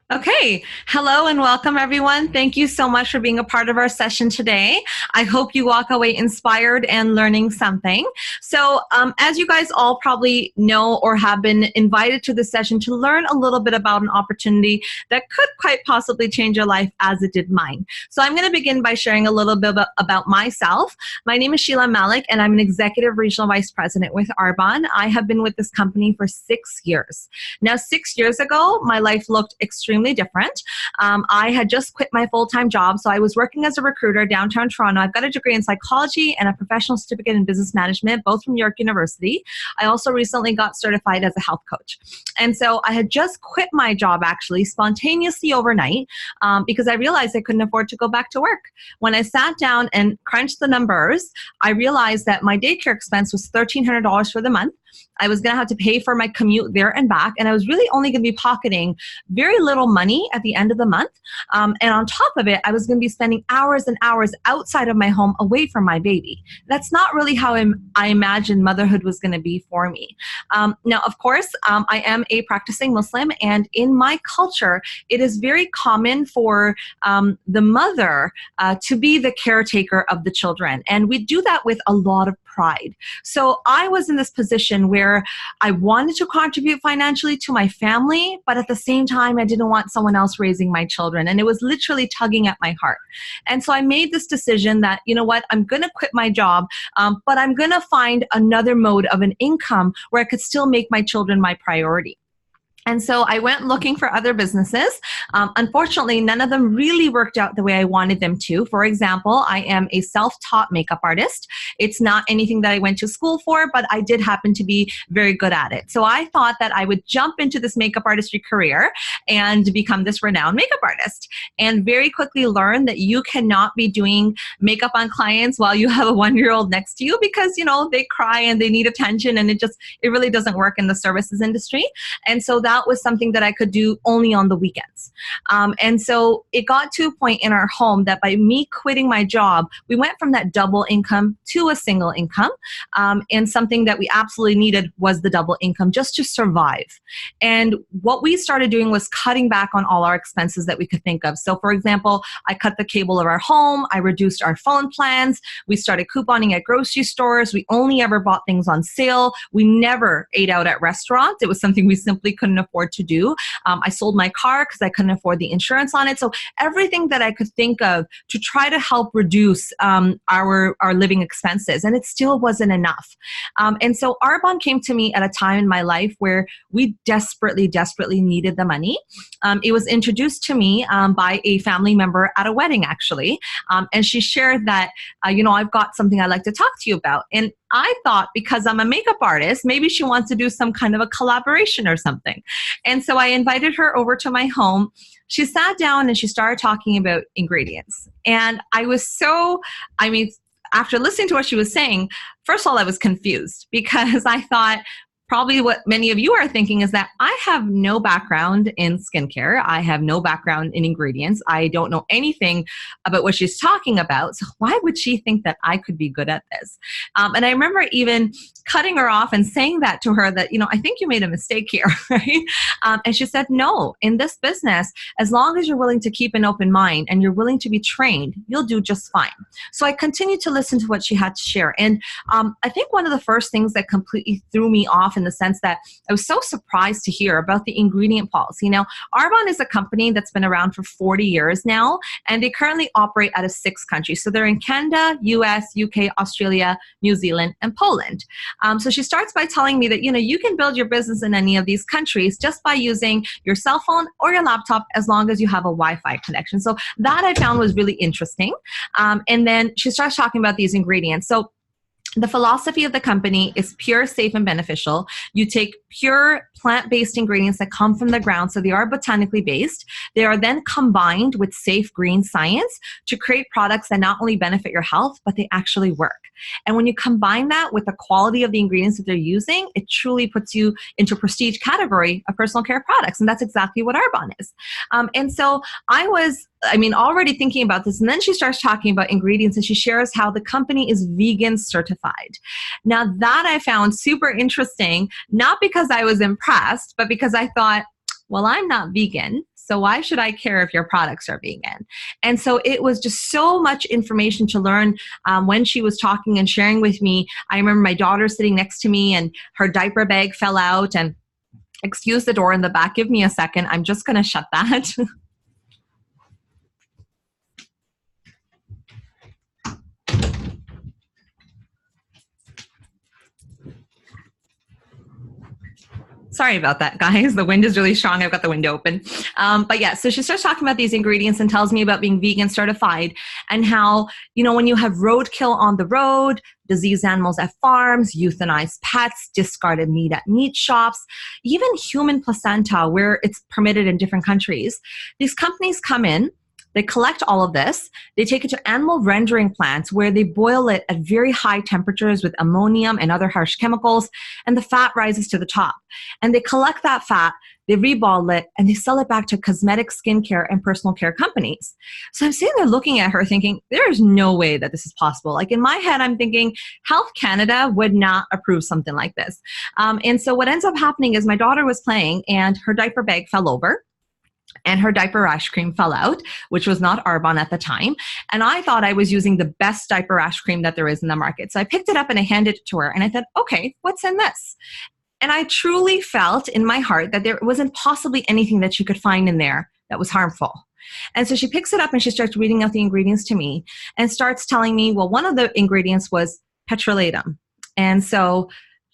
Okay. Hello and welcome, everyone. Thank you so much for being a part of our session today. I hope you walk away inspired and learning something. So, as you guys all probably know or have been invited to this session to learn a little bit about an opportunity that could quite possibly change your life as it did mine. So, I'm going to begin by sharing a little bit about myself. My name is Sheela Malik, and I'm an Executive Regional Vice President with Arbonne. I have been with this company for 6 years. Now, 6 years ago, my life looked extremely different. I had just quit my full-time job, so I was working as a recruiter downtown Toronto. I've got a degree in psychology and a professional certificate in business management, both from York University. I also recently got certified as a health coach. And so I had just quit my job actually spontaneously overnight because I realized I couldn't afford to go back to work. When I sat down and crunched the numbers, I realized that my daycare expense was $1,300 for the month. I was going to have to pay for my commute there and back, and I was really only going to be pocketing very little money at the end of the month. And on top of it, I was going to be spending hours and hours outside of my home away from my baby. That's not really how I imagined motherhood was going to be for me. Now, of course, I am a practicing Muslim, and in my culture, it is very common for the mother to be the caretaker of the children. And we do that with a lot of pride. So I was in this position where I wanted to contribute financially to my family, but at the same time, I didn't want someone else raising my children. And it was literally tugging at my heart. And so I made this decision that, you know what, I'm going to quit my job, but I'm going to find another mode of an income where I could still make my children my priority. And so I went looking for other businesses. Unfortunately, none of them really worked out the way I wanted them to. For example, I am a self-taught makeup artist. It's not anything that I went to school for, but I did happen to be very good at it. So I thought that I would jump into this makeup artistry career and become this renowned makeup artist, and very quickly learned that you cannot be doing makeup on clients while you have a 1-year-old next to you because, you know, they cry and they need attention, and it really doesn't work in the services industry. And so that was something that I could do only on the weekends. And so it got to a point in our home that by me quitting my job, we went from that double income to a single income. And something that we absolutely needed was the double income just to survive. And what we started doing was cutting back on all our expenses that we could think of. So for example, I cut the cable of our home. I reduced our phone plans. We started couponing at grocery stores. We only ever bought things on sale. We never ate out at restaurants. It was something we simply couldn't afford to do. I sold my car because I couldn't afford the insurance on it. So everything that I could think of to try to help reduce our living expenses, and it still wasn't enough. And so Arbonne came to me at a time in my life where we desperately needed the money. It was introduced to me by a family member at a wedding, actually. And she shared that, I've got something I'd like to talk to you about. And I thought because I'm a makeup artist, maybe she wants to do some kind of a collaboration or something. And so I invited her over to my home. She sat down and she started talking about ingredients. And I was after listening to what she was saying, first of all, I was confused because I thought, probably what many of you are thinking is that I have no background in skincare. I have no background in ingredients. I don't know anything about what she's talking about. So why would she think that I could be good at this? And I remember even cutting her off and saying that to her that, I think you made a mistake here, right? And she said, no, in this business, as long as you're willing to keep an open mind and you're willing to be trained, you'll do just fine. So I continued to listen to what she had to share. And I think one of the first things that completely threw me off in the sense that I was so surprised to hear about the ingredient policy. Now, Arbonne is a company that's been around for 40 years now, and they currently operate out of 6 countries. So they're in Canada, US, UK, Australia, New Zealand, and Poland. So she starts by telling me that, you can build your business in any of these countries just by using your cell phone or your laptop as long as you have a Wi-Fi connection. So that I found was really interesting. And then she starts talking about these ingredients. So the philosophy of the company is pure, safe, and beneficial. You take pure plant-based ingredients that come from the ground, so they are botanically based. They are then combined with safe green science to create products that not only benefit your health, but they actually work. And when you combine that with the quality of the ingredients that they're using, it truly puts you into a prestige category of personal care products. And that's exactly what Arbonne is. And so I was already thinking about this. And then she starts talking about ingredients and she shares how the company is vegan certified. Now that I found super interesting, not because I was impressed, but because I thought, well, I'm not vegan. So why should I care if your products are vegan? And so it was just so much information to learn when she was talking and sharing with me. I remember my daughter sitting next to me and her diaper bag fell out, and excuse the door in the back. Give me a second. I'm just going to shut that. Sorry about that, guys. The wind is really strong. I've got the window open. But yeah, so she starts talking about these ingredients and tells me about being vegan certified and how, when you have roadkill on the road, diseased animals at farms, euthanized pets, discarded meat at meat shops, even human placenta where it's permitted in different countries, these companies come in, they collect all of this, they take it to animal rendering plants where they boil it at very high temperatures with ammonium and other harsh chemicals, and the fat rises to the top. And they collect that fat, they rebottle it, and they sell it back to cosmetic, skincare, and personal care companies. So I'm sitting there looking at her thinking, there is no way that this is possible. Like in my head, I'm thinking Health Canada would not approve something like this. And so what ends up happening is my daughter was playing and her diaper bag fell over, and her diaper rash cream fell out, which was not Arbonne at the time. And I thought I was using the best diaper rash cream that there is in the market. So I picked it up and I handed it to her and I said, okay, what's in this? And I truly felt in my heart that there wasn't possibly anything that she could find in there that was harmful. And so she picks it up and she starts reading out the ingredients to me and starts telling me, well, one of the ingredients was petrolatum. And so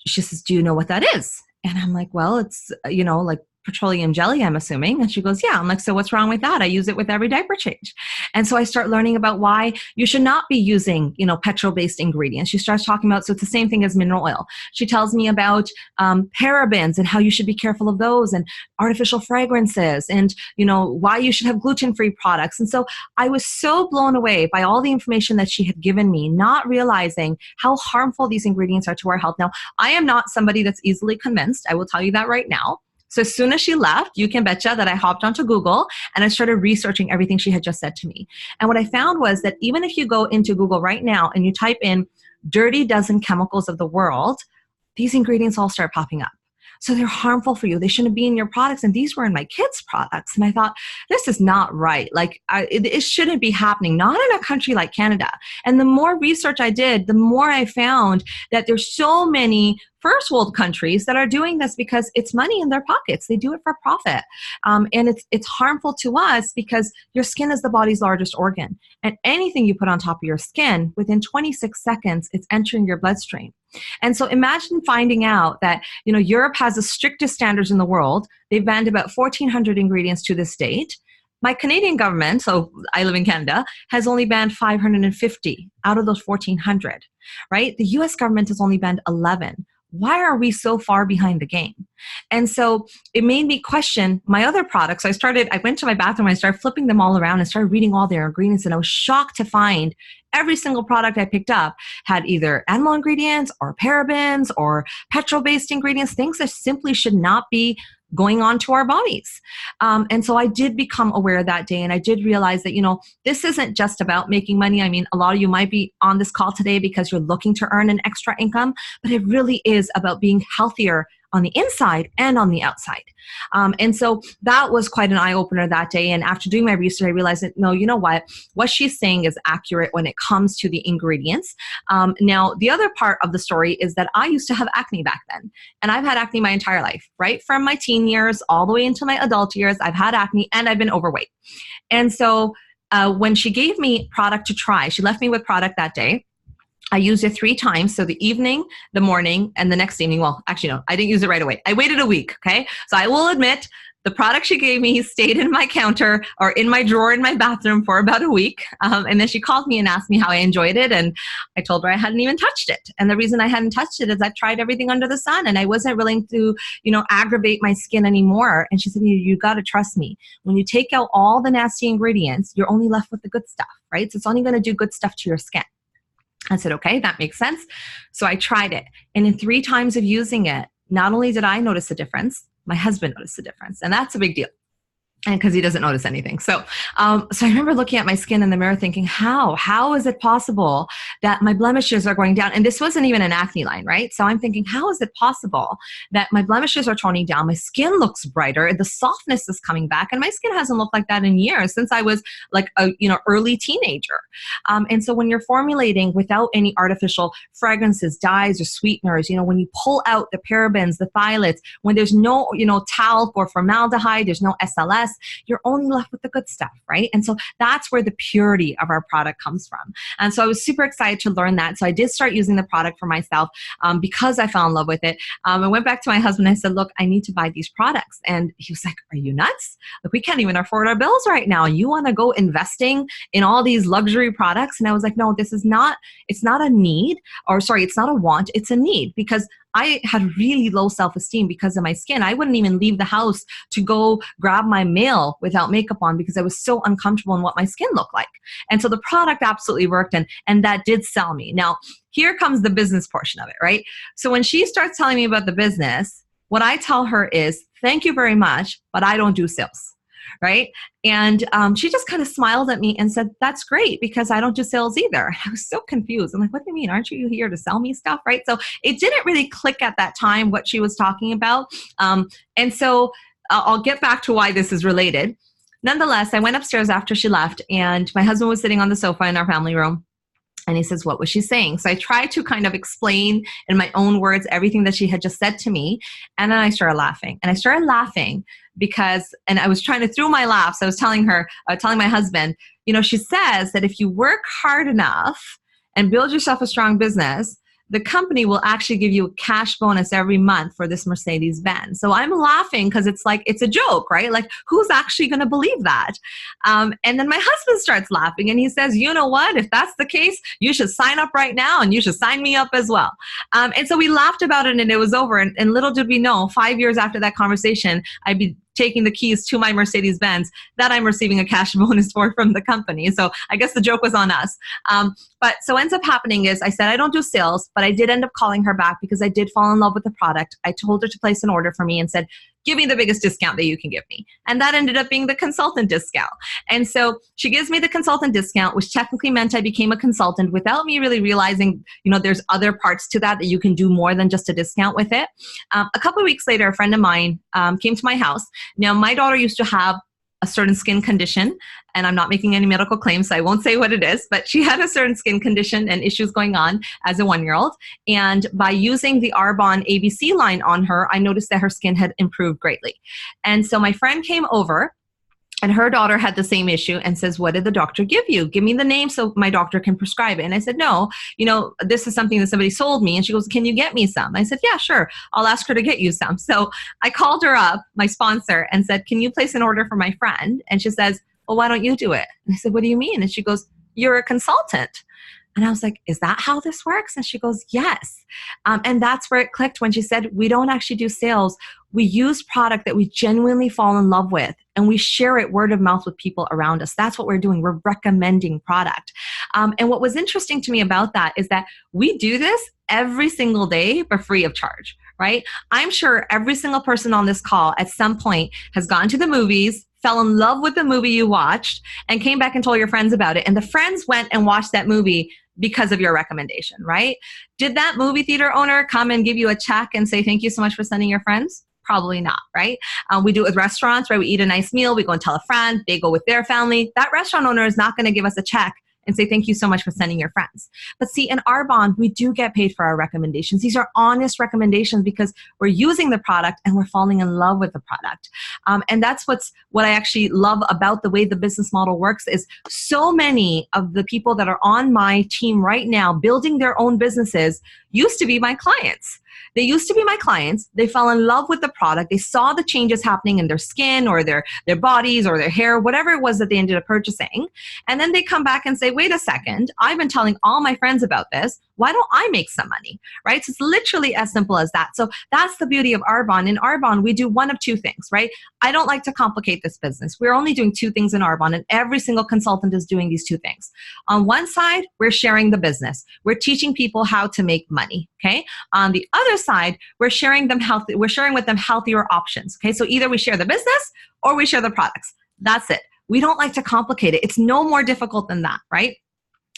she says, do you know what that is? And I'm like, well, it's, like petroleum jelly, I'm assuming. And she goes, yeah. I'm like, so what's wrong with that? I use it with every diaper change. And so I start learning about why you should not be using, petrol-based ingredients. She starts talking about, so it's the same thing as mineral oil. She tells me about parabens and how you should be careful of those, and artificial fragrances, and, why you should have gluten-free products. And so I was so blown away by all the information that she had given me, not realizing how harmful these ingredients are to our health. Now, I am not somebody that's easily convinced. I will tell you that right now. So as soon as she left, you can betcha that I hopped onto Google and I started researching everything she had just said to me. And what I found was that even if you go into Google right now and you type in dirty dozen chemicals of the world, these ingredients all start popping up. So they're harmful for you. They shouldn't be in your products. And these were in my kids' products. And I thought, this is not right. Like, it shouldn't be happening, not in a country like Canada. And the more research I did, the more I found that there's so many first world countries that are doing this because it's money in their pockets. They do it for profit. And it's harmful to us because your skin is the body's largest organ. And anything you put on top of your skin, within 26 seconds, it's entering your bloodstream. And so imagine finding out that, Europe has the strictest standards in the world. They've banned about 1,400 ingredients to this date. My Canadian government, so I live in Canada, has only banned 550 out of those 1,400, right? The US government has only banned 11. Why are we so far behind the game? And so it made me question my other products. I went to my bathroom, I started flipping them all around and started reading all their ingredients. And I was shocked to find every single product I picked up had either animal ingredients or parabens or petrol-based ingredients, things that simply should not be going on to our bodies. And so I did become aware that day, and I did realize that, this isn't just about making money. I mean, a lot of you might be on this call today because you're looking to earn an extra income, but it really is about being healthier on the inside and on the outside. And so that was quite an eye-opener that day. And after doing my research, I realized that, no, you know what she's saying is accurate when it comes to the ingredients. Now, the other part of the story is that I used to have acne back then. And I've had acne my entire life, right? From my teen years all the way into my adult years, I've had acne and I've been overweight. And so when she gave me product to try, she left me with product that day. I used it 3 times. So the evening, the morning, and the next evening. Well, actually, no, I didn't use it right away. I waited a week. Okay. So I will admit the product she gave me stayed in my counter or in my drawer in my bathroom for about a week. And then she called me and asked me how I enjoyed it. And I told her I hadn't even touched it. And the reason I hadn't touched it is I've tried everything under the sun and I wasn't willing to, aggravate my skin anymore. And she said, you got to trust me. When you take out all the nasty ingredients, you're only left with the good stuff, right? So it's only going to do good stuff to your skin. I said, okay, that makes sense. So I tried it. And in 3 times of using it, not only did I notice a difference, my husband noticed a difference. And that's a big deal. and because he doesn't notice anything. So I remember looking at my skin in the mirror thinking, how is it possible that my blemishes are going down? And this wasn't even an acne line, right? So I'm thinking, how is it possible that my blemishes are toning down? My skin looks brighter. The softness is coming back. And my skin hasn't looked like that in years, since I was like a early teenager. And so when you're formulating without any artificial fragrances, dyes, or sweeteners, when you pull out the parabens, the phthalates, when there's no, talc or formaldehyde, there's no SLS, you're only left with the good stuff, right? And so that's where the purity of our product comes from. And so I was super excited to learn that. So I did start using the product for myself because I fell in love with it. I went back to my husband and I said, look, I need to buy these products. And he was like, are you nuts? Like, we can't even afford our bills right now. You want to go investing in all these luxury products? And I was like, no, it's not a need, it's not a want, it's a need, because I had really low self-esteem because of my skin. I wouldn't even leave the house to go grab my mail without makeup on because I was so uncomfortable in what my skin looked like. And so the product absolutely worked, and that did sell me. Now, here comes the business portion of it, right? So when she starts telling me about the business, what I tell her is, thank you very much, but I don't do sales. Right? And she just kind of smiled at me and said, that's great, because I don't do sales either. I was so confused. I'm like, what do you mean? Aren't you here to sell me stuff? Right? So it didn't really click at that time what she was talking about. And so I'll get back to why this is related. Nonetheless, I went upstairs after she left, and my husband was sitting on the sofa in our family room. And he says, what was she saying? So I tried to kind of explain in my own words everything that she had just said to me. And then I started laughing. And I started laughing because, and I was trying to through my laughs, I was telling my husband, she says that if you work hard enough and build yourself a strong business, the company will actually give you a cash bonus every month for this Mercedes-Benz. So I'm laughing because it's like, it's a joke, right? Like, who's actually going to believe that? And then my husband starts laughing and he says, you know what? If that's the case, you should sign up right now and you should sign me up as well. And so we laughed about it and it was over. And little did we know, 5 years after that conversation, I'd be taking the keys to my Mercedes-Benz that I'm receiving a cash bonus for from the company. So I guess the joke was on us. But so ends up happening is I said, I don't do sales, but I did end up calling her back because I did fall in love with the product. I told her to place an order for me and said, give me the biggest discount that you can give me. And that ended up being the consultant discount. And so she gives me the consultant discount, which technically meant I became a consultant without me really realizing, there's other parts to that you can do more than just a discount with it. A couple of weeks later, a friend of mine came to my house. Now, my daughter used to have a certain skin condition, and I'm not making any medical claims, so I won't say what it is, but she had a certain skin condition and issues going on as a 1-year-old. And by using the Arbonne ABC line on her, I noticed that her skin had improved greatly. And so my friend came over, and her daughter had the same issue and says, what did the doctor give you? Give me the name so my doctor can prescribe it. And I said, no, this is something that somebody sold me. And she goes, can you get me some? I said, yeah, sure. I'll ask her to get you some. So I called her up, my sponsor, and said, can you place an order for my friend? And she says, well, why don't you do it? And I said, what do you mean? And she goes, you're a consultant. And I was like, is that how this works? And she goes, yes. And that's where it clicked when she said, we don't actually do sales. We use product that we genuinely fall in love with, and we share it word of mouth with people around us. That's what we're doing. We're recommending product. And what was interesting to me about that is that we do this every single day for free of charge, right? I'm sure every single person on this call at some point has gone to the movies, fell in love with the movie you watched, and came back and told your friends about it. And the friends went and watched that movie because of your recommendation, right? Did that movie theater owner come and give you a check and say, thank you so much for sending your friends? Probably not, right? We do it with restaurants, right? We eat a nice meal, we go and tell a friend, they go with their family. That restaurant owner is not going to give us a check and say, thank you so much for sending your friends. But see, in Arbonne, we do get paid for our recommendations. These are honest recommendations because we're using the product and we're falling in love with the product. And that's what I actually love about the way the business model works is so many of the people that are on my team right now building their own businesses used to be my clients. They used to be my clients. They fell in love with the product. They saw the changes happening in their skin or their bodies or their hair, whatever it was that they ended up purchasing. And then they come back and say, wait a second, I've been telling all my friends about this. Why don't I make some money, right? So it's literally as simple as that. So that's the beauty of Arbonne. In Arbonne, we do one of two things, right? I don't like to complicate this business. We're only doing two things in Arbonne, and every single consultant is doing these two things. On one side, we're sharing the business. We're teaching people how to make money, okay? On the other side, we're sharing with them healthier options. Okay, so either we share the business or we share the products. That's it. We don't like to complicate it. It's no more difficult than that, right?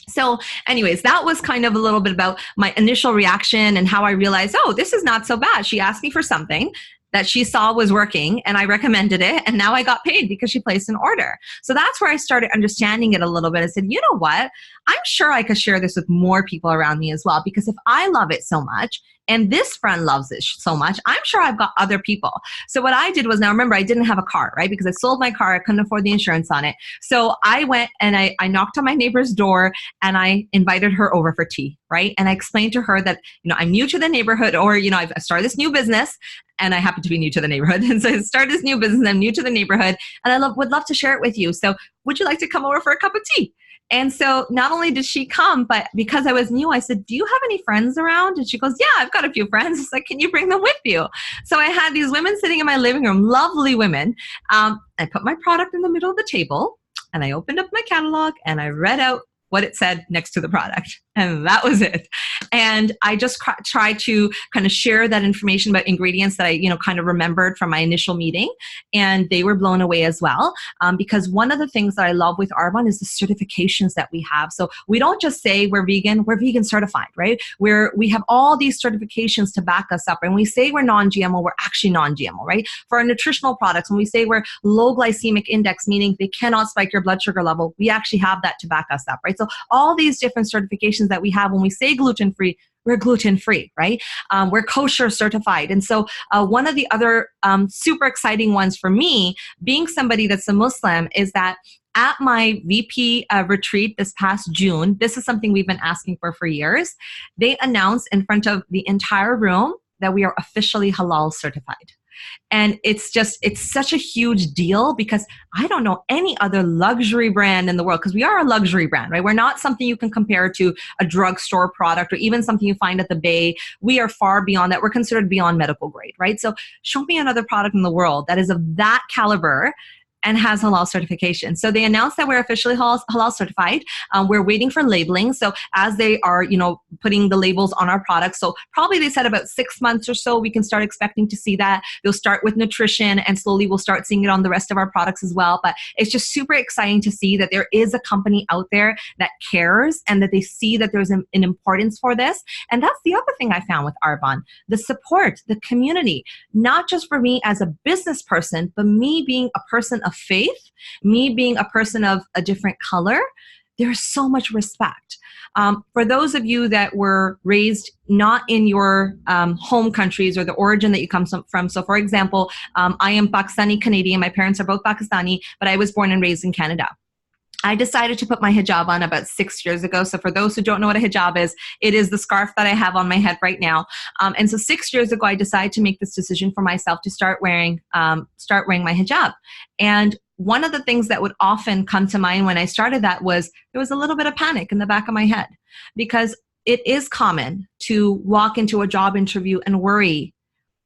So anyways, that was kind of a little bit about my initial reaction and how I realized, oh, this is not so bad. She asked me for something that she saw was working and I recommended it, and now I got paid because she placed an order. So that's where I started understanding it a little bit. I said, you know what? I'm sure I could share this with more people around me as well, because if I love it so much and this friend loves it so much, I'm sure I've got other people. So what I did was, now remember, I didn't have a car, right? Because I sold my car. I couldn't afford the insurance on it. So I went and I knocked on my neighbor's door and I invited her over for tea, right? And I explained to her that, I'm new to the neighborhood, or, I've started this new business and I happen to be new to the neighborhood. And so I started this new business and I'm new to the neighborhood and I would love to share it with you. So would you like to come over for a cup of tea? And so not only did she come, but because I was new, I said, do you have any friends around? And she goes, yeah, I've got a few friends. It's like, can you bring them with you? So I had these women sitting in my living room, lovely women. I put my product in the middle of the table and I opened up my catalog and I read out what it said next to the product. And that was it. And I just tried to kind of share that information about ingredients that I, kind of remembered from my initial meeting. And they were blown away as well. Because one of the things that I love with Arbonne is the certifications that we have. So we don't just say we're vegan certified, right? We have all these certifications to back us up. And we say we're non-GMO, we're actually non-GMO, right? For our nutritional products, when we say we're low glycemic index, meaning they cannot spike your blood sugar level, we actually have that to back us up, right? So all these different certifications that we have, when we say gluten-free, we're gluten-free, right? We're kosher certified. And so one of the other super exciting ones for me, being somebody that's a Muslim, is that at my VP retreat this past June, this is something we've been asking for years, they announced in front of the entire room that we are officially halal certified. And it's such a huge deal, because I don't know any other luxury brand in the world, because we are a luxury brand, right? We're not something you can compare to a drugstore product or even something you find at the Bay. We are far beyond that. We're considered beyond medical grade, right? So show me another product in the world that is of that caliber and has halal certification. So they announced that we're officially halal certified. We're waiting for labeling. So as they are, putting the labels on our products, so probably they said about 6 months or so, we can start expecting to see that. They'll start with nutrition and slowly we'll start seeing it on the rest of our products as well. But it's just super exciting to see that there is a company out there that cares and that they see that there's an importance for this. And that's the other thing I found with Arbonne, the support, the community, not just for me as a business person, but me being a person of faith, me being a person of a different color. There's so much respect. For those of you that were raised not in your home countries or the origin that you come from. So for example, I am Pakistani Canadian. My parents are both Pakistani, but I was born and raised in Canada. I decided to put my hijab on about 6 years ago. So for those who don't know what a hijab is, it is the scarf that I have on my head right now. And so 6 years ago, I decided to make this decision for myself to start wearing my hijab. And one of the things that would often come to mind when I started that was there was a little bit of panic in the back of my head, because it is common to walk into a job interview and worry,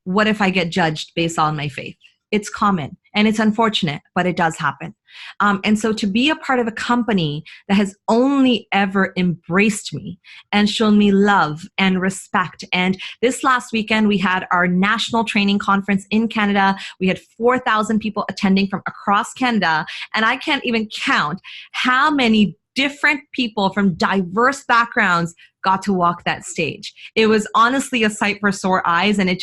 what if I get judged based on my faith? It's common and it's unfortunate, but it does happen. And so to be a part of a company that has only ever embraced me and shown me love and respect. And this last weekend, we had our national training conference in Canada. We had 4,000 people attending from across Canada. And I can't even count how many different people from diverse backgrounds got to walk that stage. It was honestly a sight for sore eyes. And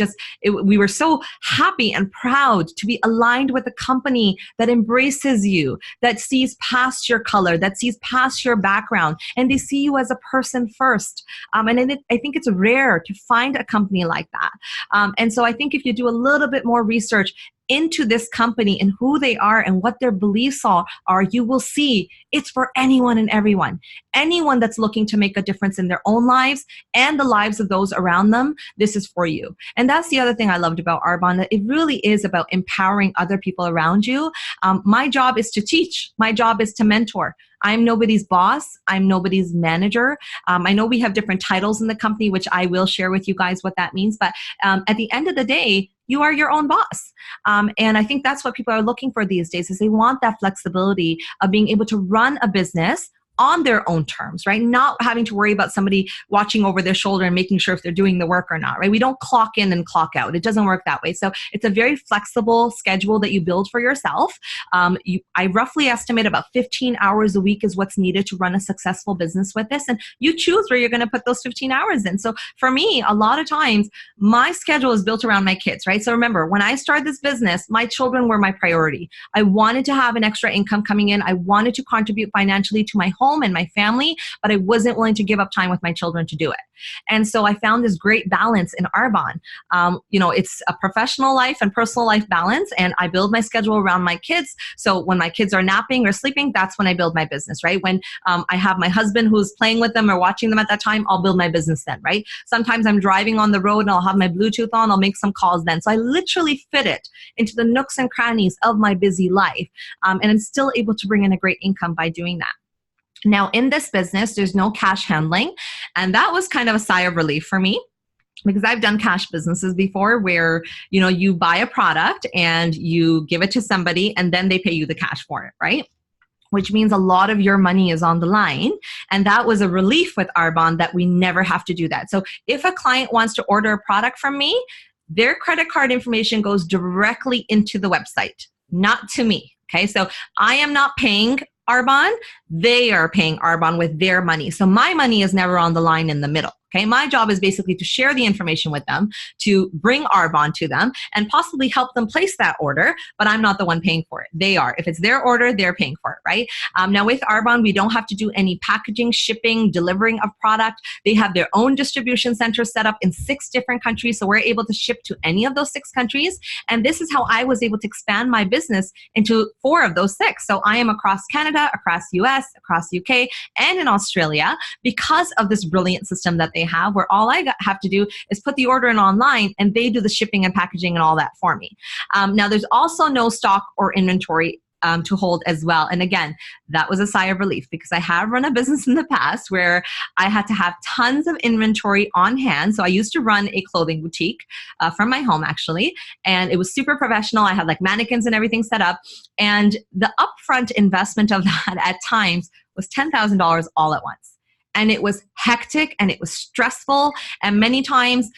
we were so happy and proud to be aligned with a company that embraces you, that sees past your color, that sees past your background, and they see you as a person first. And I think it's rare to find a company like that. And so I think if you do a little bit more research into this company and who they are and what their beliefs are, you will see it's for anyone and everyone. Anyone that's looking to make a difference in their own lives and the lives of those around them, this is for you. And that's the other thing I loved about Arbonne, that it really is about empowering other people around you. My job is to teach. My job is to mentor. I'm nobody's boss. I'm nobody's manager. I know we have different titles in the company, which I will share with you guys what that means. But at the end of the day, you are your own boss. And I think that's what people are looking for these days, is they want that flexibility of being able to run a business on their own terms, right? Not having to worry about somebody watching over their shoulder and making sure if they're doing the work or not, right? We don't clock in and clock out. It doesn't work that way. So it's a very flexible schedule that you build for yourself. I roughly estimate about 15 hours a week is what's needed to run a successful business with this. And you choose where you're going to put those 15 hours in. So for me, a lot of times my schedule is built around my kids, right? So remember, when I started this business, my children were my priority. I wanted to have an extra income coming in. I wanted to contribute financially to my home and my family, but I wasn't willing to give up time with my children to do it. And so I found this great balance in Arbonne. It's a professional life and personal life balance, and I build my schedule around my kids. So when my kids are napping or sleeping, that's when I build my business, right? When I have my husband who's playing with them or watching them at that time, I'll build my business then, right? Sometimes I'm driving on the road and I'll have my Bluetooth on, I'll make some calls then. So I literally fit it into the nooks and crannies of my busy life. And I'm still able to bring in a great income by doing that. Now, in this business, there's no cash handling. And that was kind of a sigh of relief for me, because I've done cash businesses before where, you buy a product and you give it to somebody and then they pay you the cash for it, right? Which means a lot of your money is on the line. And that was a relief with Arbonne that we never have to do that. So if a client wants to order a product from me, their credit card information goes directly into the website, not to me. Okay, so I am not paying Arbonne, they are paying Arbonne with their money. So my money is never on the line in the middle. Okay, my job is basically to share the information with them, to bring Arbonne to them, and possibly help them place that order, but I'm not the one paying for it. They are. If it's their order, they're paying for it, right? Now with Arbonne, we don't have to do any packaging, shipping, delivering of product. They have their own distribution center set up in 6 different countries, so we're able to ship to any of those 6 countries, and this is how I was able to expand my business into 4 of those 6. So I am across Canada, across US, across UK, and in Australia because of this brilliant system that they have, where all I have to do is put the order in online and they do the shipping and packaging and all that for me. Now there's also no stock or inventory to hold as well. And again, that was a sigh of relief because I have run a business in the past where I had to have tons of inventory on hand. So I used to run a clothing boutique from my home actually, and it was super professional. I had like mannequins and everything set up, and the upfront investment of that at times was $10,000 all at once. And it was hectic and it was stressful. And many times,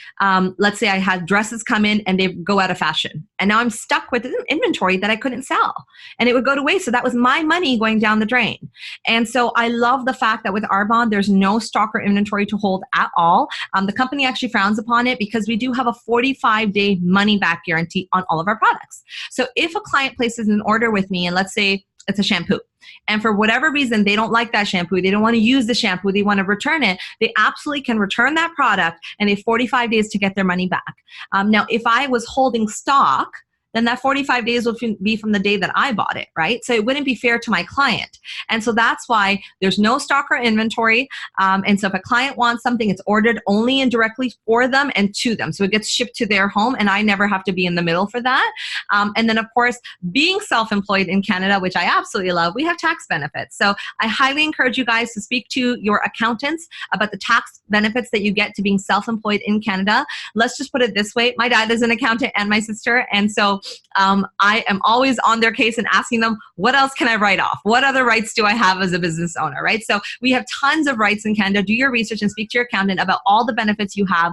let's say I had dresses come in and they go out of fashion. And now I'm stuck with inventory that I couldn't sell. And it would go to waste. So that was my money going down the drain. And so I love the fact that with Arbonne, there's no stock or inventory to hold at all. The company actually frowns upon it because we do have a 45-day money-back guarantee on all of our products. So if a client places an order with me, and let's say it's a shampoo, and for whatever reason, they don't like that shampoo, they don't want to use the shampoo, they want to return it, they absolutely can return that product and they have 45 days to get their money back. Now, if I was holding stock, then that 45 days would be from the day that I bought it, right? So it wouldn't be fair to my client. And so that's why there's no stock or inventory. And so if a client wants something, it's ordered only and directly for them and to them. So it gets shipped to their home and I never have to be in the middle for that. And then of course, being self-employed in Canada, which I absolutely love, we have tax benefits. So I highly encourage you guys to speak to your accountants about the tax benefits that you get to being self-employed in Canada. Let's just put it this way. My dad is an accountant and my sister. And so I am always on their case and asking them, what else can I write off? What other rights do I have as a business owner, right? So we have tons of rights in Canada. Do your research and speak to your accountant about all the benefits you have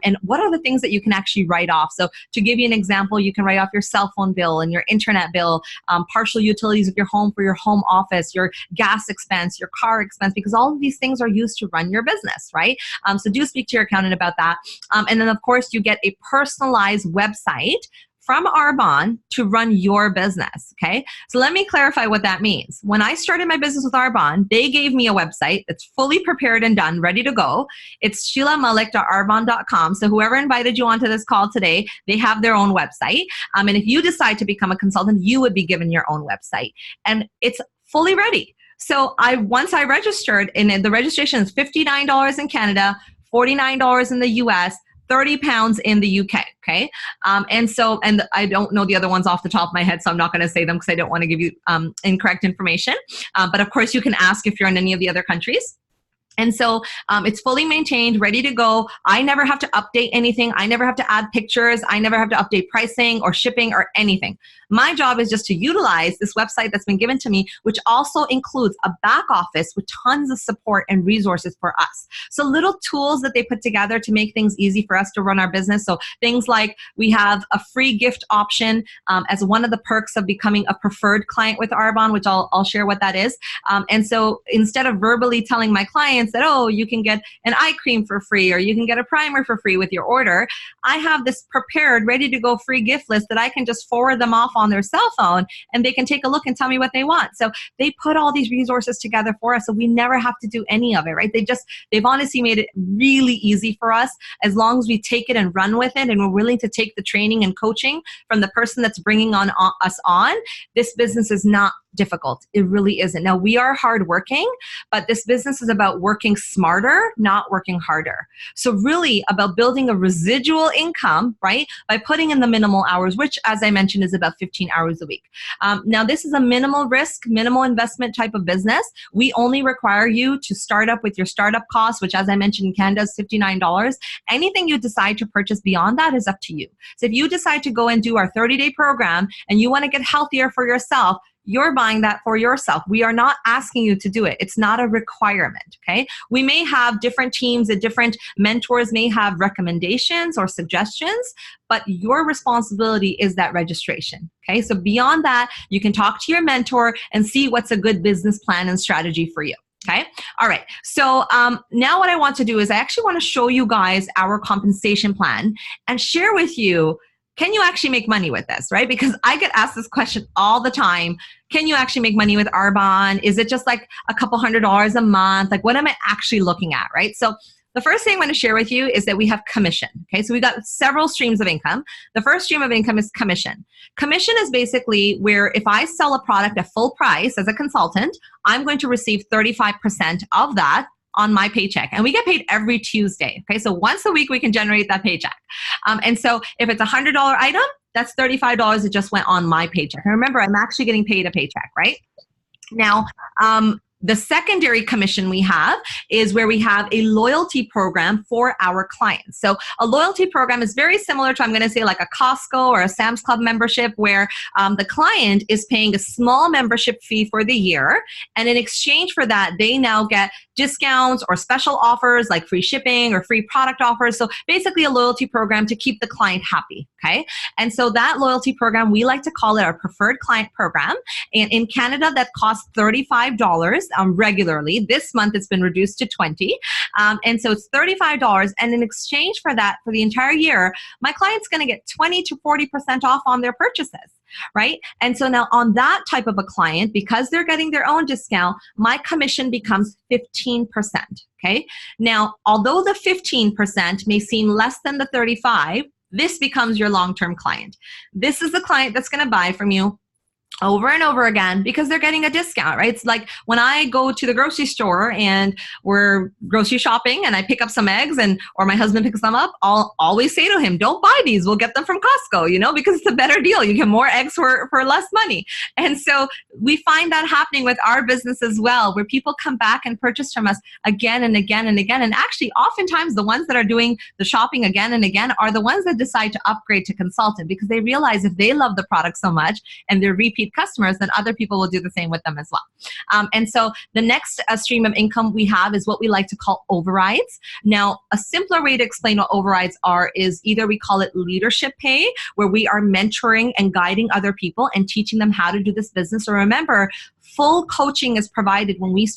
and what are the things that you can actually write off. So to give you an example, you can write off your cell phone bill and your internet bill, partial utilities of your home for your home office, your gas expense, your car expense, because all of these things are used to run your business, right? So do speak to your accountant about that. And then of course you get a personalized website from Arbonne to run your business, okay? So let me clarify what that means. When I started my business with Arbonne, they gave me a website that's fully prepared and done, ready to go. It's sheelamalik.arbonne.com. So whoever invited you onto this call today, they have their own website. And if you decide to become a consultant, you would be given your own website. And it's fully ready. So once I registered, and the registration is $59 in Canada, $49 in the US, £30 in the UK, okay? And I don't know the other ones off the top of my head, so I'm not gonna say them because I don't wanna give you incorrect information. But of course you can ask if you're in any of the other countries. And so it's fully maintained, ready to go. I never have to update anything. I never have to add pictures. I never have to update pricing or shipping or anything. My job is just to utilize this website that's been given to me, which also includes a back office with tons of support and resources for us. So little tools that they put together to make things easy for us to run our business. So things like we have a free gift option as one of the perks of becoming a preferred client with Arbonne, which I'll share what that is. And so instead of verbally telling my clients that, oh, you can get an eye cream for free or you can get a primer for free with your order, I have this prepared, ready to go free gift list that I can just forward them off on their cell phone and they can take a look and tell me what they want. So they put all these resources together for us so we never have to do any of it, right? They've honestly made it really easy for us as long as we take it and run with it and we're willing to take the training and coaching from the person that's bringing us on. This business is not difficult. It really isn't. Now, we are hardworking, but this business is about working smarter, not working harder. So really about building a residual income, right, by putting in the minimal hours, which, as I mentioned, is about 15 hours a week. Now, this is a minimal risk, minimal investment type of business. We only require you to start up with your startup costs, which, as I mentioned, in Canada is $59. Anything you decide to purchase beyond that is up to you. So if you decide to go and do our 30-day program and you want to get healthier for yourself, you're buying that for yourself. We are not asking you to do it. It's not a requirement, okay? We may have different teams and different mentors may have recommendations or suggestions, but your responsibility is that registration, okay? So beyond that, you can talk to your mentor and see what's a good business plan and strategy for you. Okay. All right. So now what I want to do is I actually want to show you guys our compensation plan and share with you, can you actually make money with this, right? Because I get asked this question all the time. Can you actually make money with Arbonne? Is it just like a couple $100s a month? Like, what am I actually looking at, right? So the first thing I'm going to share with you is that we have commission. Okay, so we got several streams of income. The first stream of income is commission. Commission is basically where if I sell a product at full price as a consultant, I'm going to receive 35% of that on my paycheck. And we get paid every Tuesday. Okay, so once a week we can generate that paycheck. And so if it's a $100 item, that's $35 that just went on my paycheck. And remember, I'm actually getting paid a paycheck, right? Now, the secondary commission we have is where we have a loyalty program for our clients. So a loyalty program is very similar to, I'm going to say, like a Costco or a Sam's Club membership where the client is paying a small membership fee for the year. And in exchange for that, they now get discounts or special offers like free shipping or free product offers. So basically a loyalty program to keep the client happy, okay? And so that loyalty program, we like to call it our preferred client program. And in Canada, that costs $35 regularly. This month, it's been reduced to $20. And so it's $35. And in exchange for that, for the entire year, my client's going to get 20 to 40% off on their purchases. Right? And so now on that type of a client, because they're getting their own discount, my commission becomes 15%. Okay. Now, although the 15% may seem less than the 35, this becomes your long-term client. This is the client that's going to buy from you over and over again because they're getting a discount, right? It's like when I go to the grocery store and we're grocery shopping and I pick up some eggs or my husband picks them up, I'll always say to him, don't buy these. We'll get them from Costco, because it's a better deal. You get more eggs for less money. And so we find that happening with our business as well, where people come back and purchase from us again and again and again. And actually, oftentimes the ones that are doing the shopping again and again are the ones that decide to upgrade to consultant because they realize if they love the product so much and they're repeat customers, then other people will do the same with them as well. And so the next stream of income we have is what we like to call overrides. Now, a simpler way to explain what overrides are is either we call it leadership pay, where we are mentoring and guiding other people and teaching them how to do this business. Or remember, full coaching is provided when you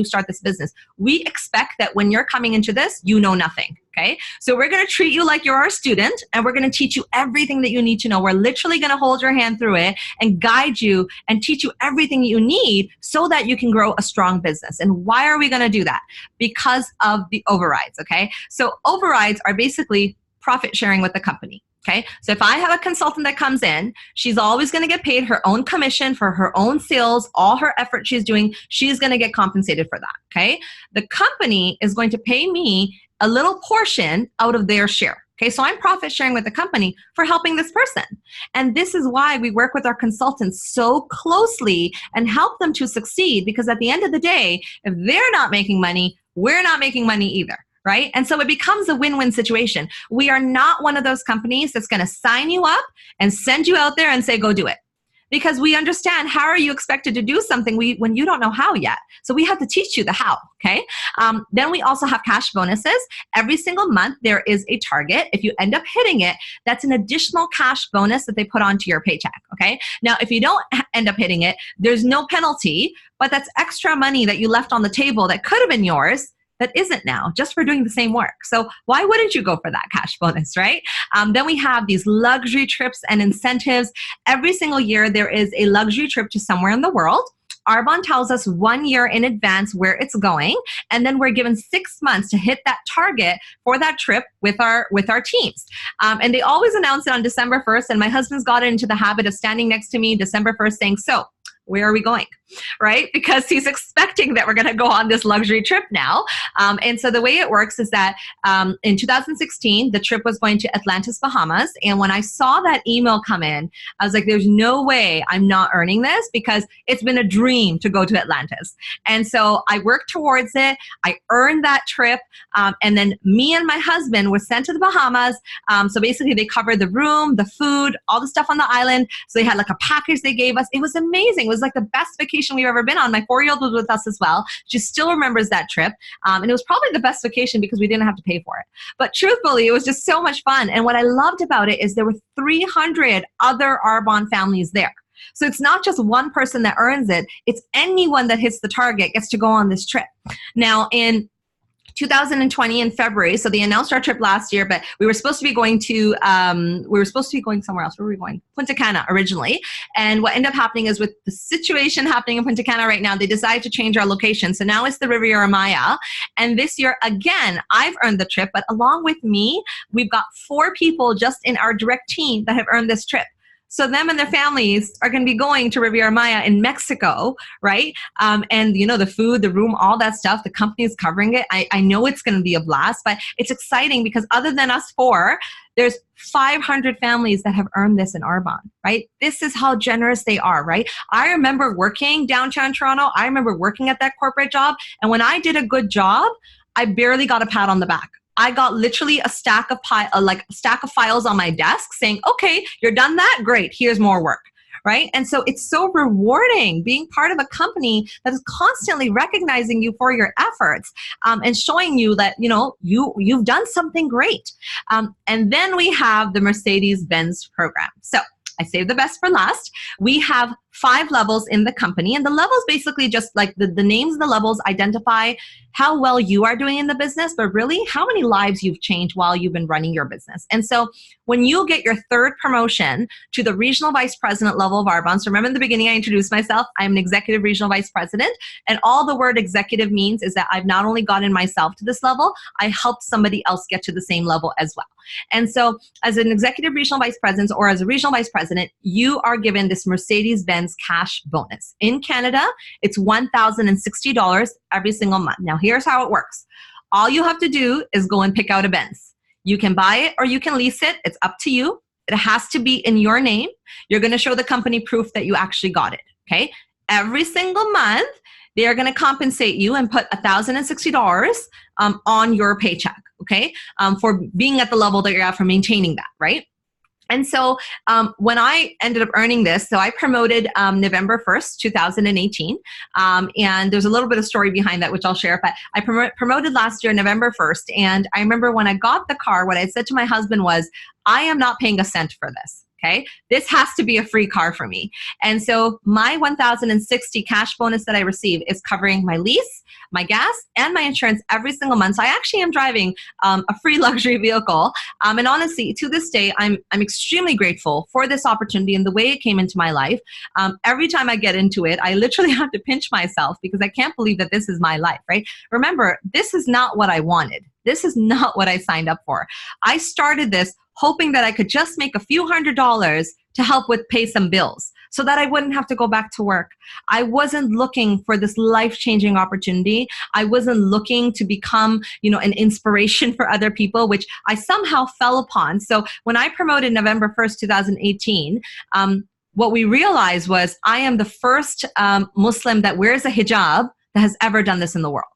start this business. We expect that when you're coming into this, you know nothing. Okay, so we're going to treat you like you're our student and we're going to teach you everything that you need to know. We're literally going to hold your hand through it and guide you and teach you everything you need so that you can grow a strong business. And why are we going to do that? Because of the overrides. Okay, so overrides are basically profit sharing with the company. Okay, so if I have a consultant that comes in, she's always going to get paid her own commission for her own sales, all her effort she's doing, she's going to get compensated for that. Okay, the company is going to pay me a little portion out of their share. Okay, so I'm profit sharing with the company for helping this person. And this is why we work with our consultants so closely and help them to succeed, because at the end of the day, if they're not making money, we're not making money either. Right? And so it becomes a win-win situation. We are not one of those companies that's going to sign you up and send you out there and say, go do it. Because we understand, how are you expected to do something when you don't know how yet? So we have to teach you the how, okay? Then we also have cash bonuses. Every single month, there is a target. If you end up hitting it, that's an additional cash bonus that they put onto your paycheck, okay? Now, if you don't end up hitting it, there's no penalty, but that's extra money that you left on the table that could have been yours that isn't now, just for doing the same work. So why wouldn't you go for that cash bonus, right? Then we have these luxury trips and incentives. Every single year, there is a luxury trip to somewhere in the world. Arbonne tells us 1 year in advance where it's going, and then we're given 6 months to hit that target for that trip with our teams. And they always announce it on December 1st, and my husband's got into the habit of standing next to me December 1st saying, so, where are we going, right? Because he's expecting that we're going to go on this luxury trip now. And so the way it works is that in 2016, the trip was going to Atlantis, Bahamas. And when I saw that email come in, I was like, there's no way I'm not earning this, because it's been a dream to go to Atlantis. And so I worked towards it. I earned that trip. And then me and my husband were sent to the Bahamas. So basically they covered the room, the food, all the stuff on the island. So they had like a package they gave us. It was amazing. It was like the best vacation we've ever been on. My 4-year-old was with us as well. She still remembers that trip. And it was probably the best vacation because we didn't have to pay for it. But truthfully, it was just so much fun. And what I loved about it is there were 300 other Arbonne families there. So it's not just one person that earns it. It's anyone that hits the target gets to go on this trip. Now, in 2020 in February, so they announced our trip last year, but we were supposed to be going to, somewhere else. Where were we going? Punta Cana originally. And what ended up happening is, with the situation happening in Punta Cana right now, they decided to change our location. So now it's the Riviera Maya. And this year, again, I've earned the trip, but along with me, we've got 4 people just in our direct team that have earned this trip. So them and their families are going to be going to Riviera Maya in Mexico, right? And you know, the food, the room, all that stuff, the company is covering it. I know it's going to be a blast, but it's exciting because other than us 4, there's 500 families that have earned this in Arbonne, right? This is how generous they are, right? I remember working downtown Toronto. I remember working at that corporate job. And when I did a good job, I barely got a pat on the back. I got literally a stack of files on my desk saying, okay, you're done that? Great. Here's more work. Right? And so it's so rewarding being part of a company that is constantly recognizing you for your efforts and showing you that, you know, you've done something great. And then we have the Mercedes-Benz program. So I saved the best for last. We have 5 levels in the company, and the levels basically just like the names of the levels identify how well you are doing in the business, but really how many lives you've changed while you've been running your business. And so when you get your 3rd promotion to the regional vice president level of Arbonne, so remember in the beginning I introduced myself, I'm an executive regional vice president, and all the word executive means is that I've not only gotten myself to this level, I helped somebody else get to the same level as well. And so as an executive regional vice president or as a regional vice president, you are given this Mercedes-Benz cash bonus. In Canada, it's $1,060 every single month. Now, here's how it works. All you have to do is go and pick out a Benz. You can buy it or you can lease it. It's up to you. It has to be in your name. You're going to show the company proof that you actually got it, okay? Every single month, they are going to compensate you and put $1,060 on your paycheck, okay, for being at the level that you're at, for maintaining that, right? And so when I ended up earning this, so I promoted November 1st, 2018. And there's a little bit of story behind that, which I'll share. But I promoted last year, November 1st. And I remember when I got the car, what I said to my husband was, I am not paying a cent for this. Okay, this has to be a free car for me. And so my $1,060 cash bonus that I receive is covering my lease, my gas, and my insurance every single month. So I actually am driving a free luxury vehicle. And honestly, to this day, I'm extremely grateful for this opportunity and the way it came into my life. Every time I get into it, I literally have to pinch myself because I can't believe that this is my life, right? Remember, this is not what I wanted. This is not what I signed up for. I started this hoping that I could just make a few $100s to help with pay some bills so that I wouldn't have to go back to work. I wasn't looking for this life-changing opportunity. I wasn't looking to become, you know, an inspiration for other people, which I somehow fell upon. So when I promoted November 1st, 2018, what we realized was I am the first Muslim that wears a hijab that has ever done this in the world.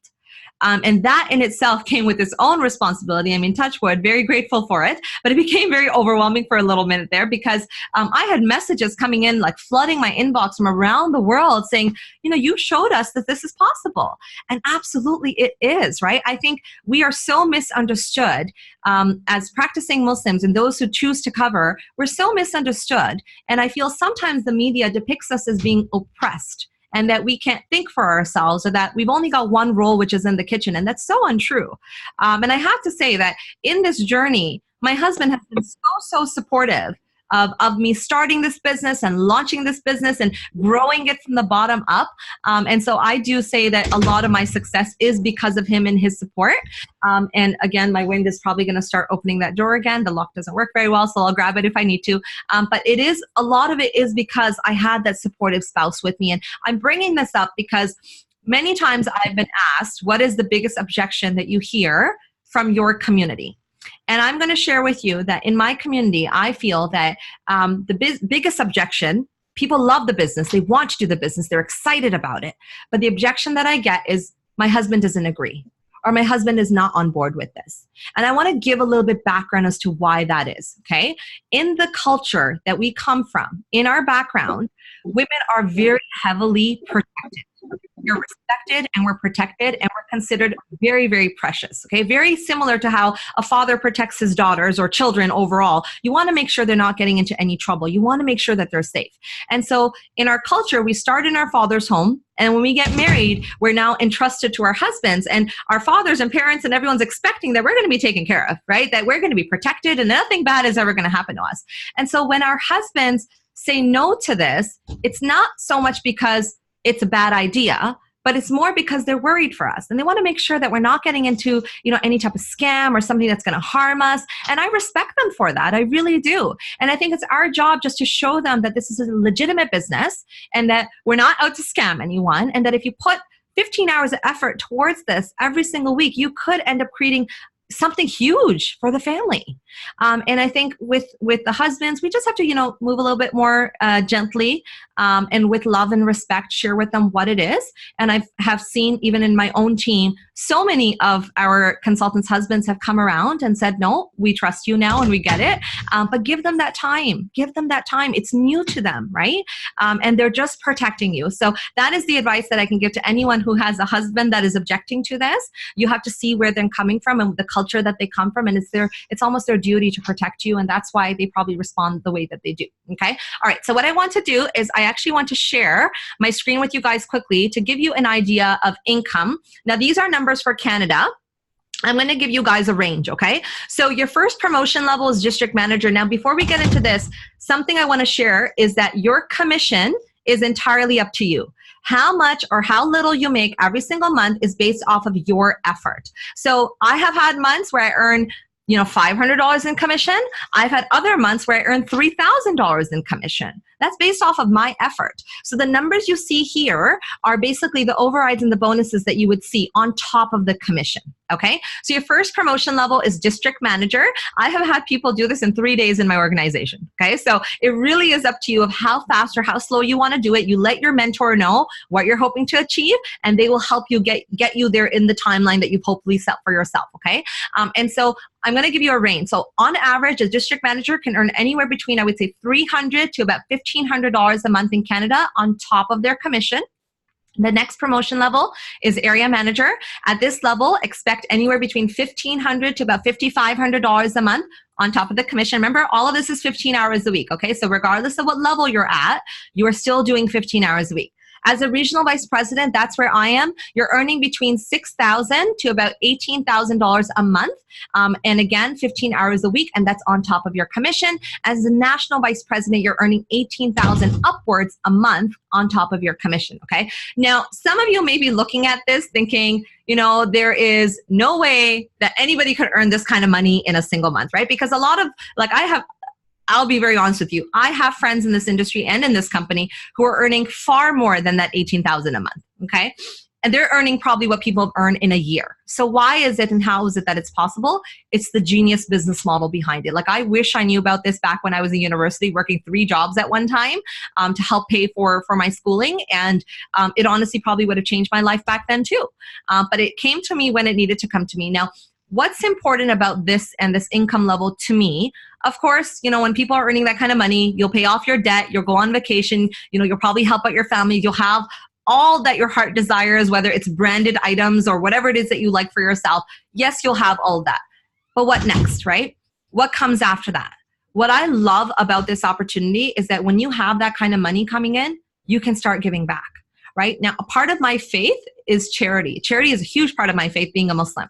And that in itself came with its own responsibility. I mean, touch wood, very grateful for it. But it became very overwhelming for a little minute there because I had messages coming in, like flooding my inbox from around the world saying, you showed us that this is possible. And absolutely it is, right? I think we are so misunderstood as practicing Muslims, and those who choose to cover, we're so misunderstood. And I feel sometimes the media depicts us as being oppressed, and that we can't think for ourselves, or that we've only got one role, which is in the kitchen. And that's so untrue. And I have to say that in this journey, my husband has been so supportive of me starting this business and launching this business and growing it from the bottom up. And so I do say that a lot of my success is because of him and his support. And again, my wind is probably going to start opening that door again. The lock doesn't work very well, so I'll grab it if I need to. But a lot of it is because I had that supportive spouse with me. And I'm bringing this up because many times I've been asked, what is the biggest objection that you hear from your community? And I'm going to share with you that in my community, I feel that the biggest objection, people love the business. They want to do the business. They're excited about it. But the objection that I get is my husband doesn't agree, or my husband is not on board with this. And I want to give a little bit background as to why that is, okay? In the culture that we come from, in our background, women are very heavily protected. We're respected and we're protected and we're considered very, very precious. Okay, very similar to how a father protects his daughters or children overall. You want to make sure they're not getting into any trouble. You want to make sure that they're safe. And so in our culture, we start in our father's home. And when we get married, we're now entrusted to our husbands, and our fathers and parents and everyone's expecting that we're going to be taken care of, right? That we're going to be protected and nothing bad is ever going to happen to us. And so when our husbands say no to this, it's not so much because it's a bad idea, but it's more because they're worried for us and they want to make sure that we're not getting into, any type of scam or something that's going to harm us. And I respect them for that. I really do. And I think it's our job just to show them that this is a legitimate business and that we're not out to scam anyone. And that if you put 15 hours of effort towards this every single week, you could end up creating something huge for the family. And I think with the husbands, we just have to, move a little bit more gently and with love and respect, share with them what it is. And I have seen even in my own team, so many of our consultants' husbands have come around and said, no, we trust you now and we get it. But give them that time. Give them that time. It's new to them, right? And they're just protecting you. So that is the advice that I can give to anyone who has a husband that is objecting to this. You have to see where they're coming from and the culture that they come from. And it's almost their duty to protect you. And that's why they probably respond the way that they do. Okay. All right. So what I want to do is I actually want to share my screen with you guys quickly to give you an idea of income. Now, these are numbers for Canada. I'm going to give you guys a range, okay? So your first promotion level is district manager. Now, before we get into this, something I want to share is that your commission is entirely up to you. How much or how little you make every single month is based off of your effort. So I have had months where I earn $500 in commission. I've had other months where I earned $3,000 in commission. That's based off of my effort. So the numbers you see here are basically the overrides and the bonuses that you would see on top of the commission. Okay. So your first promotion level is district manager. I have had people do this in 3 days in my organization. Okay. So it really is up to you of how fast or how slow you want to do it. You let your mentor know what you're hoping to achieve, and they will help you get you there in the timeline that you've hopefully set for yourself. Okay. And so I'm going to give you a range. So on average, a district manager can earn anywhere between, I would say, $300 to about $1,500 a month in Canada on top of their commission. The next promotion level is area manager. At this level, expect anywhere between $1,500 to about $5,500 a month on top of the commission. Remember, all of this is 15 hours a week, okay? So regardless of what level you're at, you are still doing 15 hours a week. As a regional vice president, that's where I am. You're earning between $6,000 to about $18,000 a month. And again, 15 hours a week, and that's on top of your commission. As a national vice president, you're earning $18,000 upwards a month on top of your commission, okay? Now, some of you may be looking at this thinking, there is no way that anybody could earn this kind of money in a single month, right? Because a lot of, I'll be very honest with you. I have friends in this industry and in this company who are earning far more than that $18,000 a month, okay? and they're earning probably what people earn in a year. So why is it and how is it that it's possible? It's the genius business model behind it. Like, I wish I knew about this back when I was in university working 3 jobs at one time to help pay for my schooling. And it honestly probably would have changed my life back then too. But it came to me when it needed to come to me. Now, what's important about this and this income level to me? Of course, when people are earning that kind of money, you'll pay off your debt, you'll go on vacation, you'll probably help out your family, you'll have all that your heart desires, whether it's branded items or whatever it is that you like for yourself. Yes, you'll have all that. But what next, right? What comes after that? What I love about this opportunity is that when you have that kind of money coming in, you can start giving back, right? Now, a part of my faith is charity. Charity is a huge part of my faith, being a Muslim.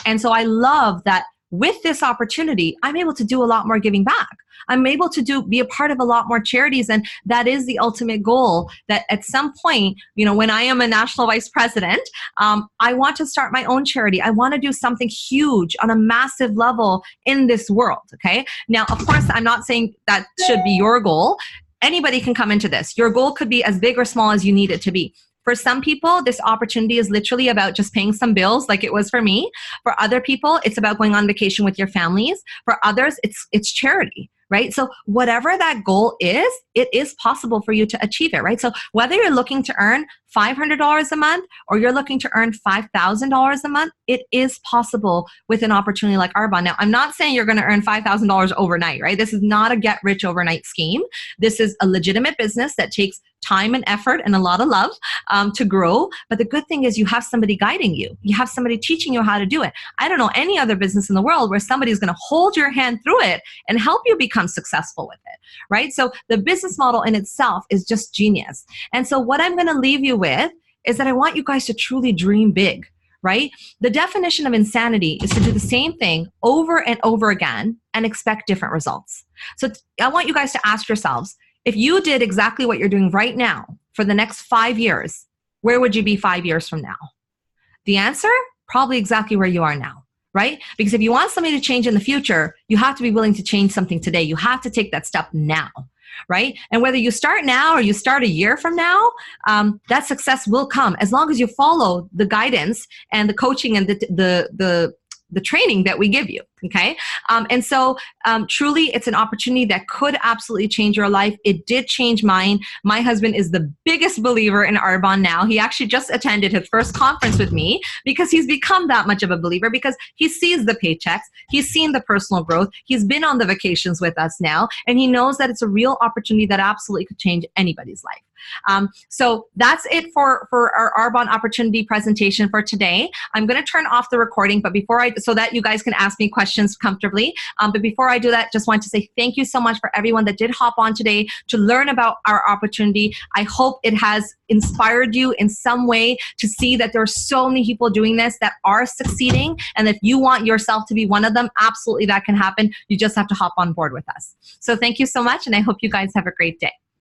And so I love that with this opportunity, I'm able to do a lot more giving back. I'm able to be a part of a lot more charities. And that is the ultimate goal, that at some point, when I am a national vice president, I want to start my own charity. I want to do something huge on a massive level in this world. Okay. Now, of course, I'm not saying that should be your goal. Anybody can come into this. Your goal could be as big or small as you need it to be. For some people, this opportunity is literally about just paying some bills, like it was for me. For other people, it's about going on vacation with your families. For others, it's charity, right? So whatever that goal is, it is possible for you to achieve it, right? So whether you're looking to earn $500 a month or you're looking to earn $5,000 a month, it is possible with an opportunity like Arbonne. Now, I'm not saying you're going to earn $5,000 overnight, right? This is not a get rich overnight scheme. This is a legitimate business that takes time and effort and a lot of love to grow. But the good thing is you have somebody guiding you. You have somebody teaching you how to do it. I don't know any other business in the world where somebody's going to hold your hand through it and help you become successful with it, right? So the business model in itself is just genius. And so what I'm going to leave you with is that I want you guys to truly dream big, right? The definition of insanity is to do the same thing over and over again and expect different results. So I want you guys to ask yourselves, if you did exactly what you're doing right now for the next 5 years, where would you be 5 years from now? The answer? Probably exactly where you are now, right? Because if you want something to change in the future, you have to be willing to change something today. You have to take that step now, right? And whether you start now or you start a year from now, that success will come as long as you follow the guidance and the coaching and the training that we give you, okay? And so truly, it's an opportunity that could absolutely change your life. It did change mine. My husband is the biggest believer in Arbonne now. He actually just attended his first conference with me because he's become that much of a believer, because he sees the paychecks, he's seen the personal growth, he's been on the vacations with us now, and he knows that it's a real opportunity that absolutely could change anybody's life. So that's it for our Arbonne opportunity presentation for today. I'm going to turn off the recording, but so that you guys can ask me questions comfortably. But before I do that, just want to say thank you so much for everyone that did hop on today to learn about our opportunity. I hope it has inspired you in some way to see that there are so many people doing this that are succeeding. And if you want yourself to be one of them, absolutely that can happen. You just have to hop on board with us. So thank you so much. And I hope you guys have a great day.